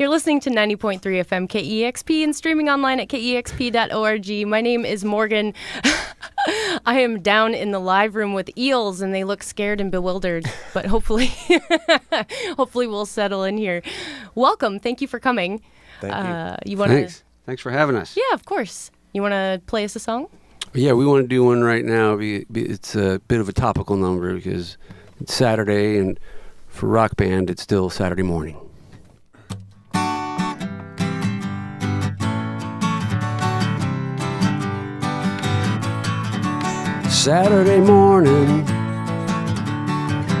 You're listening to 90.3 FM KEXP and streaming online at kexp.org. My name is Morgan. I am down in the live room with Eels, and they look scared and bewildered, but hopefully we'll settle in here. Welcome. Thank you for coming. Thank you. Thanks for having us. Yeah, of course. You want to play us a song? Yeah, we want to do one right now. It's a bit of a topical number because it's Saturday, and for Rock Band, it's still Saturday morning. Saturday morning,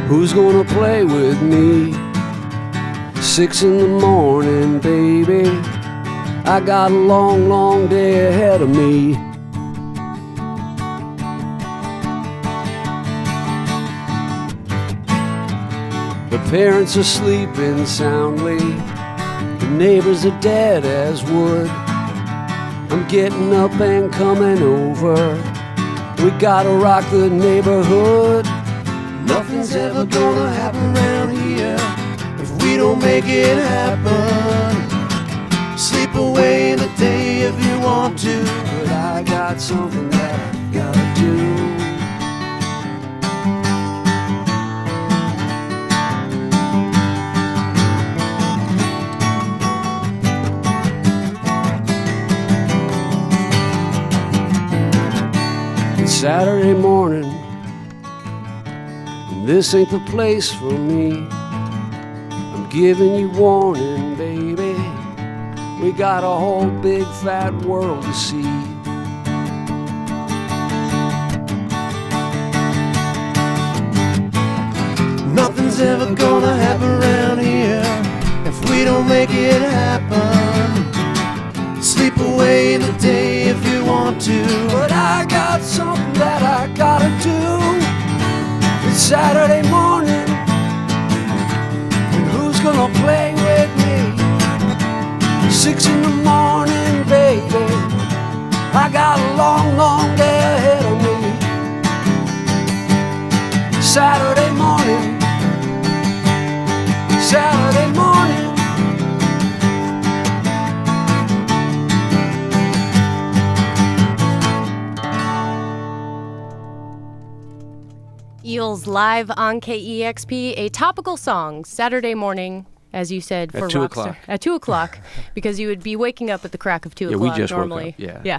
who's gonna play with me? 6 in the morning, baby, I got a long, long day ahead of me. The parents are sleeping soundly, the neighbors are dead as wood. I'm getting up and coming over, we gotta rock the neighborhood. Nothing's ever gonna happen around here if we don't make it happen. Sleep away the day if you want to, but I got something that I gotta do. Saturday morning, and this ain't the place for me. I'm giving you warning, baby, we got a whole big fat world to see. Nothing's ever gonna happen around here if we don't make it happen. Sleep away the day if you want to, but I got something that I gotta do. It's Saturday morning, and who's gonna play with me? 6 in the morning, baby, I got a long, long day ahead of me. Saturday morning, Saturday morning. Eels live on KEXP, a topical song, Saturday morning, as you said, for at 2 Rockstar. o'clock. At 2 o'clock, because you would be waking up at the crack of 2 Yeah, o'clock we just normally. woke up. Yeah.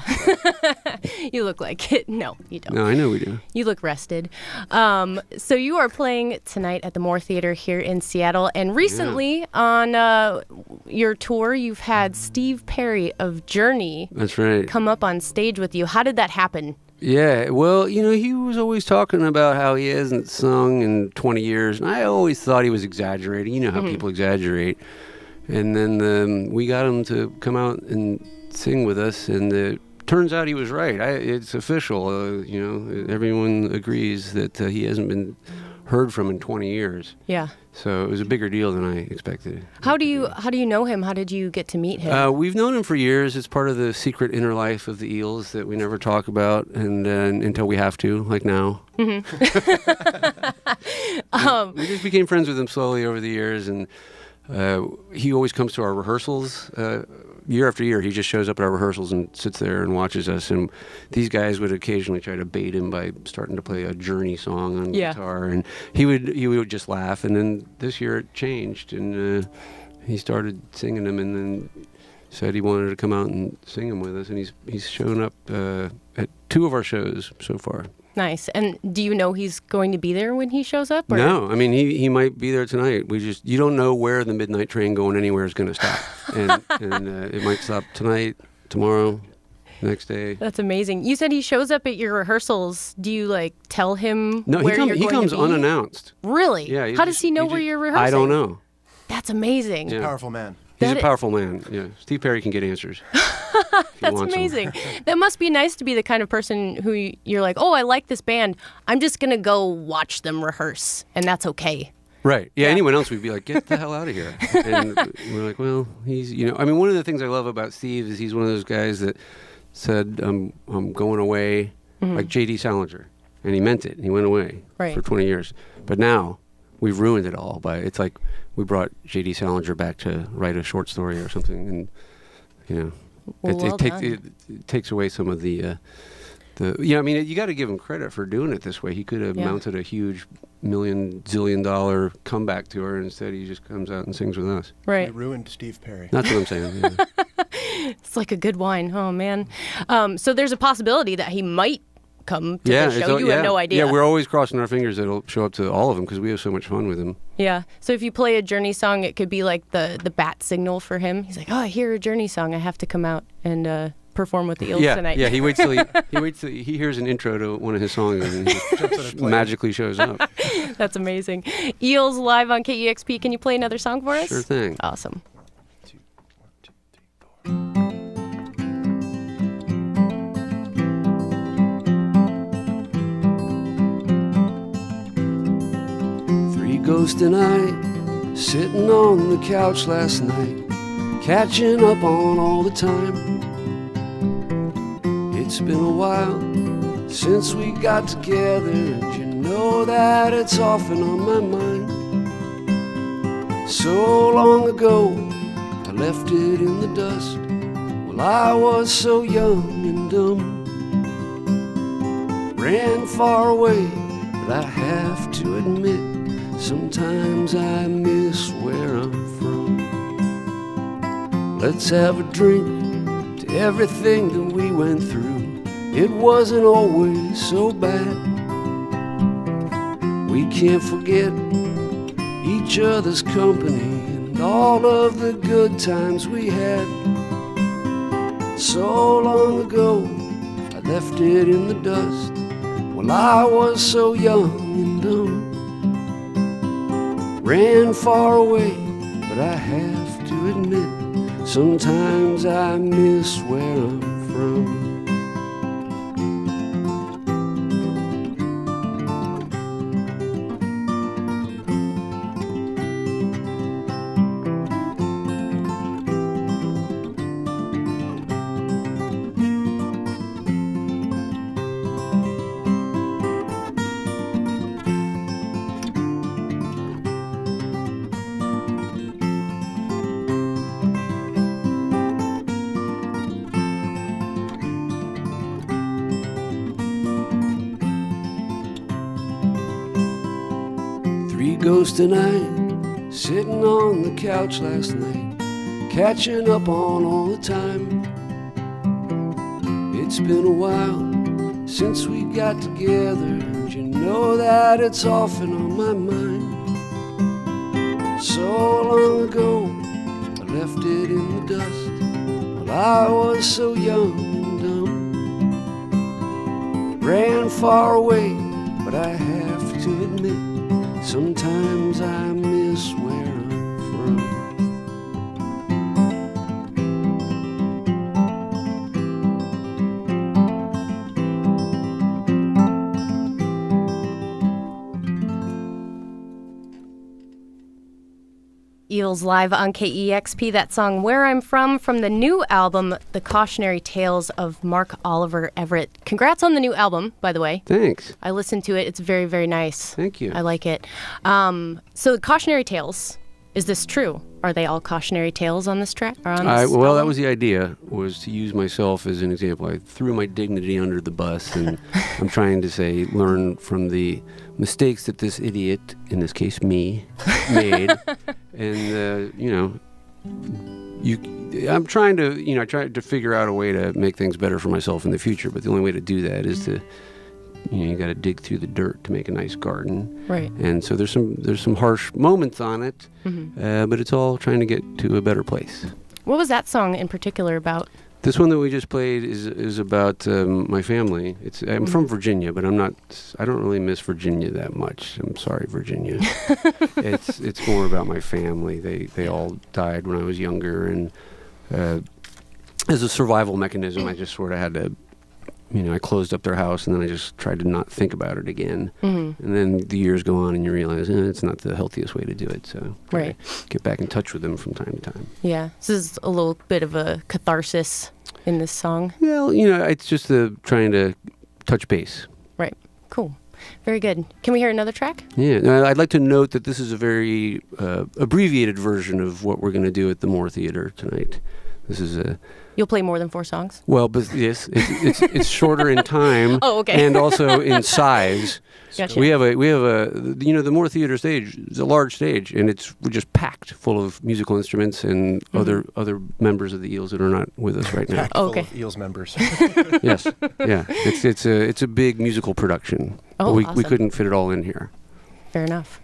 You look like it. No, you don't. No, I know we do. You look rested. So you are playing tonight at the Moore Theater here in Seattle. And recently on your tour, you've had Steve Perry of Journey That's right. come up on stage with you. How did that happen? Yeah, well, he was always talking about how he hasn't sung in 20 years, and I always thought he was exaggerating. You know how people exaggerate. And then we got him to come out and sing with us, and it turns out he was right. It's official. Everyone agrees that he hasn't been heard from in 20 years. Yeah. So it was a bigger deal than I expected. How do you know him? How did you get to meet him? We've known him for years. It's part of the secret inner life of the Eels that we never talk about, and until we have to, like now. Mm-hmm. We just became friends with him slowly over the years, and he always comes to our rehearsals. Year after year, he just shows up at our rehearsals and sits there and watches us. And these guys would occasionally try to bait him by starting to play a Journey song on guitar, and he would just laugh. And then this year it changed, and he started singing them, and then said he wanted to come out and sing them with us. And he's shown up at 2 of our shows so far. Nice. And do you know he's going to be there when he shows up? Or? No, I mean he might be there tonight. You don't know where the midnight train going anywhere is going to stop, and it might stop tonight, tomorrow, next day. That's amazing. You said he shows up at your rehearsals. Do you tell him? No, where he comes unannounced. Really? Yeah. How does he know where you're rehearsing? I don't know. That's amazing. He's a powerful man. He's a powerful man. Yeah, Steve Perry can get answers. That's amazing. That must be nice to be the kind of person who you're like, oh, I like this band. I'm just going to go watch them rehearse, and that's okay. Right. Yeah, anyone else would be like, get the hell out of here. And we're like, well, he's, one of the things I love about Steve is he's one of those guys that said, I'm going away, like J.D. Salinger. And he meant it. He went away for 20 years. But now, we've ruined it all. It's like we brought J.D. Salinger back to write a short story or something, and it takes away some of the. I mean, you got to give him credit for doing it this way. He could have mounted a huge zillion-dollar comeback tour, and instead he just comes out and sings with us. Right. It ruined Steve Perry. That's what I'm saying. Yeah. It's like a good wine. Oh, man. So there's a possibility that he might come to the show. You have no idea. Yeah, we're always crossing our fingers that it'll show up to all of them because we have so much fun with him. Yeah. So if you play a Journey song, it could be like the bat signal for him. He's like, oh, I hear a Journey song. I have to come out and perform with the Eels tonight. Yeah, he waits till he hears an intro to one of his songs and he magically shows up. That's amazing. Eels live on KEXP. Can you play another song for us? Sure thing. Awesome. 2, 1, 2, 3, 4. Ghost and I, sitting on the couch last night, catching up on all the time. It's been a while since we got together, and you know that it's often on my mind. So long ago, I left it in the dust. Well, I was so young and dumb. Ran far away, but I have to admit, sometimes I miss where I'm from. Let's have a drink to everything that we went through. It wasn't always so bad. We can't forget each other's company and all of the good times we had. So long ago, I left it in the dust. Well, I was so young and dumb. Ran far away, but I have to admit, sometimes I miss where I'm from. 3 ghosts and I, sitting on the couch last night, catching up on all the time. It's been a while since we got together, and you know that it's often on my mind. So long ago, I left it in the dust. Well, I was so young and dumb. Ran far away, but I have to admit, sometimes I miss where I'm from. Eels live on KEXP. That song, Where I'm From the new album, The Cautionary Tales of Mark Oliver Everett. Congrats on the new album, by the way. Thanks. I listened to it. It's very, very nice. Thank you. I like it. So Cautionary Tales, is this true? Are they all cautionary tales on this track? Or on this Well, album? that was the idea, was to use myself as an example. I threw my dignity under the bus, and I'm trying to say, learn from the mistakes that this idiot, in this case me, made. And, I'm trying to, I try to figure out a way to make things better for myself in the future, but the only way to do that is to, you got to dig through the dirt to make a nice garden. Right. And so there's some harsh moments on it, but it's all trying to get to a better place. What was that song in particular about? This one that we just played is about my family. I'm from Virginia, but I don't really miss Virginia that much. I'm sorry, Virginia. It's more about my family. They all died when I was younger, and as a survival mechanism, I just sort of had to, I closed up their house, and then I just tried to not think about it again. And then the years go on, and you realize it's not the healthiest way to do it. So right, get back in touch with them from time to time. Yeah, so this is a little bit of a catharsis in this song. Well, it's just trying to touch base. Right. Cool. Very good. Can we hear another track? Yeah. Now, I'd like to note that this is a very abbreviated version of what we're going to do at the Moore Theater tonight. This is a... You'll play more than 4 songs? Well, but yes, it's shorter in time. Oh, okay. And also in size. Gotcha. We have a the Moore Theater stage is a large stage, and we're just packed full of musical instruments and other members of the Eels that are not with us right now. Packed full of Eels members. Yes, yeah, it's a big musical production. Oh, we awesome. couldn't fit it all in here. Fair enough.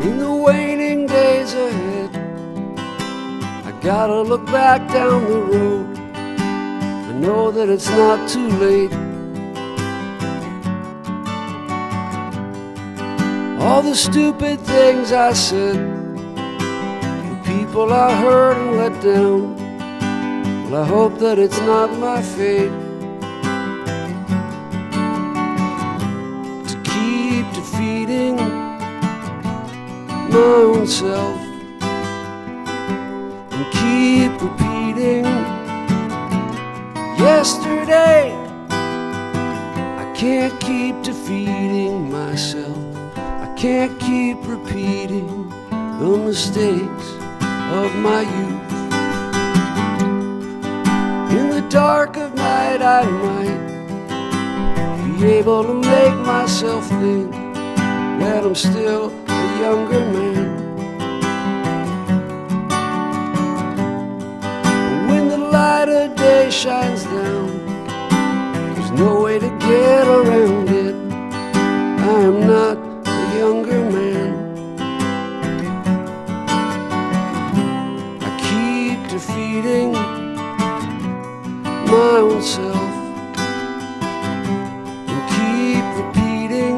In the waning days ahead, I gotta look back down the road. I know that it's not too late. All the stupid things I said, the people I hurt and let down, well, I hope that it's not my fate to keep defeating my own self and keep repeating yesterday. I can't keep defeating myself. I can't keep repeating the mistakes of my youth. In the dark of night I might be able to make myself think that I'm still a younger man. When the light of day shines down, there's no way to get around it. I am not a younger man. I keep defeating my own self and keep repeating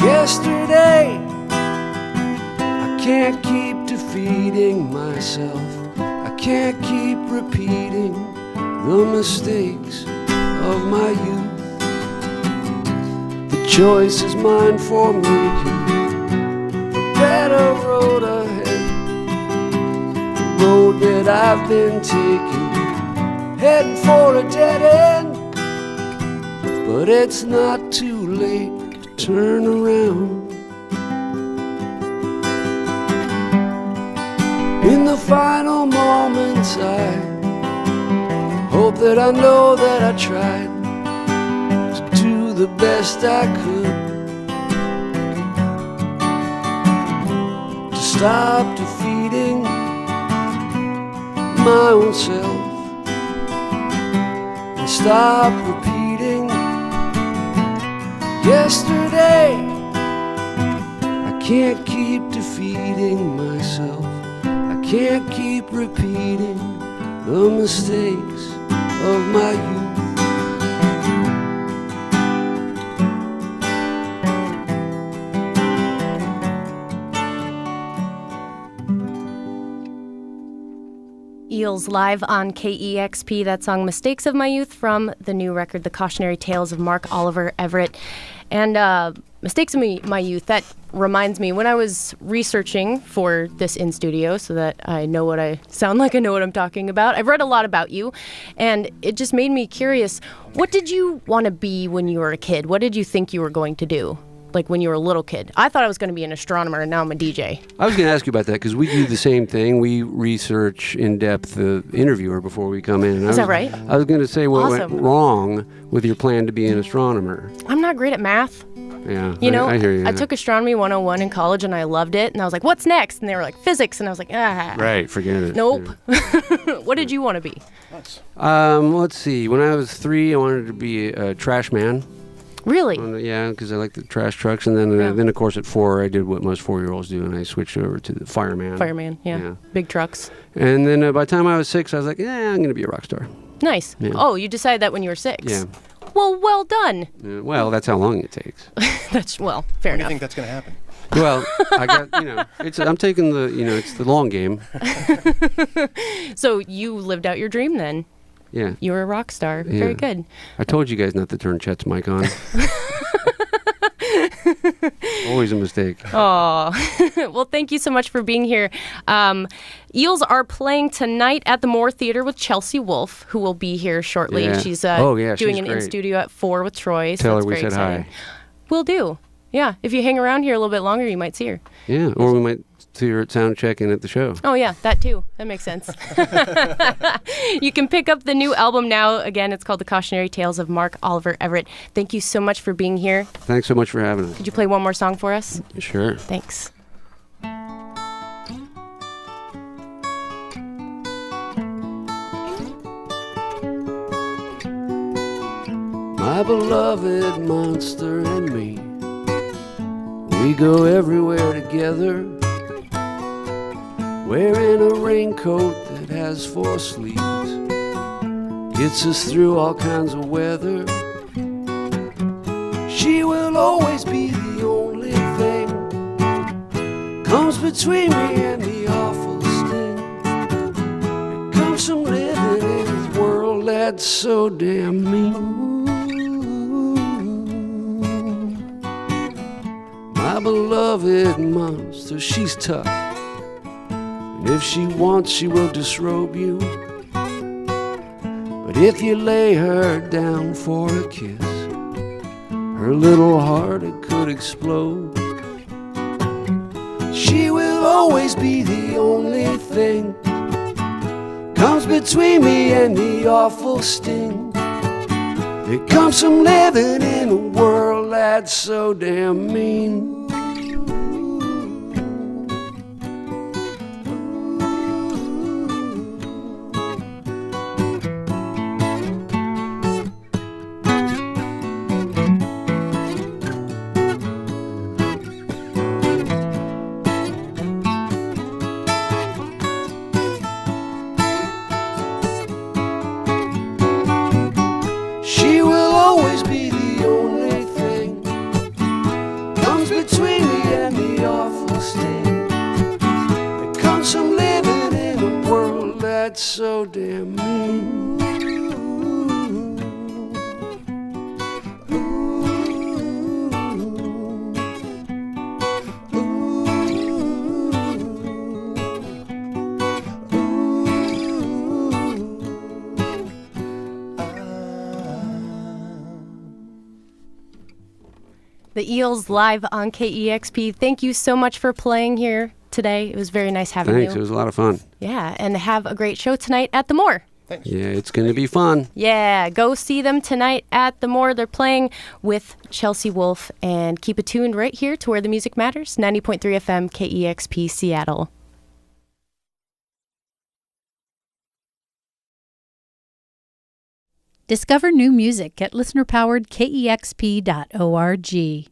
yesterday. I can't keep defeating myself. I can't keep repeating the mistakes of my youth. The choice is mine for making. A better road ahead, the road that I've been taking, heading for a dead end. But it's not too late to turn around. In the final moments I hope that I know that I tried to do the best I could to stop defeating my own self and stop repeating yesterday. I can't keep defeating myself. I can't keep repeating the mistakes of my youth. Eels live on KEXP. That song, Mistakes of My Youth, from the new record, The Cautionary Tales of Mark Oliver Everett. And Mistakes of My Youth, that reminds me, when I was researching for this in studio so that I know what I sound like, I know what I'm talking about, I've read a lot about you, and it just made me curious. What did you want to be when you were a kid? What did you think you were going to do? Like when you were a little kid? I thought I was going to be an astronomer, and now I'm a DJ. I was going to ask you about that because we do the same thing. We research in depth the interviewer before we come in. Is that right? I was going to say what Awesome. went wrong with your plan to be an astronomer. I'm not great at math. Yeah, You know, I hear you. I took Astronomy 101 in college, and I loved it. And I was like, what's next? And they were like, physics. And I was like, ah. Right, forget it. Nope. Yeah. What did you want to be? Let's see. When I was 3, I wanted to be a trash man. Really? Yeah, because I like the trash trucks. And then, then of course, at 4, I did what most 4-year-olds do, and I switched over to the fireman. Fireman, yeah. Big trucks. And then by the time I was 6, I was like, I'm going to be a rock star. Nice. Yeah. Oh, you decided that when you were 6? Yeah. Well done. Well, that's how long it takes. That's, well, fair When do you enough. think that's going to happen? Well, I got, I'm taking it's the long game. So you lived out your dream then. Yeah. You were a rock star. Yeah. Very good. I told you guys not to turn Chet's mic on. Always a mistake. Oh, well, thank you so much for being here. Eels are playing tonight at the Moore Theater with Chelsea Wolfe, who will be here shortly. Yeah. She's she's doing an great. in-studio at 4 with Troy. So Tell her that's we very said exciting. hi. Will do. Yeah, if you hang around here a little bit longer, you might see her. Yeah, or we might see her at sound check and at the show. Oh, yeah, that too. That makes sense. You can pick up the new album now. Again, it's called The Cautionary Tales of Mark Oliver Everett. Thank you so much for being here. Thanks so much for having us. Could you play one more song for us? Sure. Thanks. My beloved monster and me, we go everywhere together, wearing a raincoat that has 4 sleeves, gets us through all kinds of weather. She will always be the only thing, comes between me and the awful sting. It comes from living in this world that's so damn mean. My beloved monster, she's tough, and if she wants she will disrobe you, but if you lay her down for a kiss, her little heart, it could explode. She will always be the only thing, comes between me and the awful sting. It comes from living in a world that's so damn mean. So damn mean. The Eels live on KEXP. Thank you so much for playing here today. It was very nice having Thanks, you. it was a lot of fun. Yeah, and have a great show tonight at the Moore. Thanks. Yeah, it's going to be fun. Yeah, go see them tonight at the Moore. They're playing with Chelsea Wolfe, and keep it tuned right here to where the music matters. 90.3 FM KEXP Seattle. Discover new music at listener-powered KEXP.org.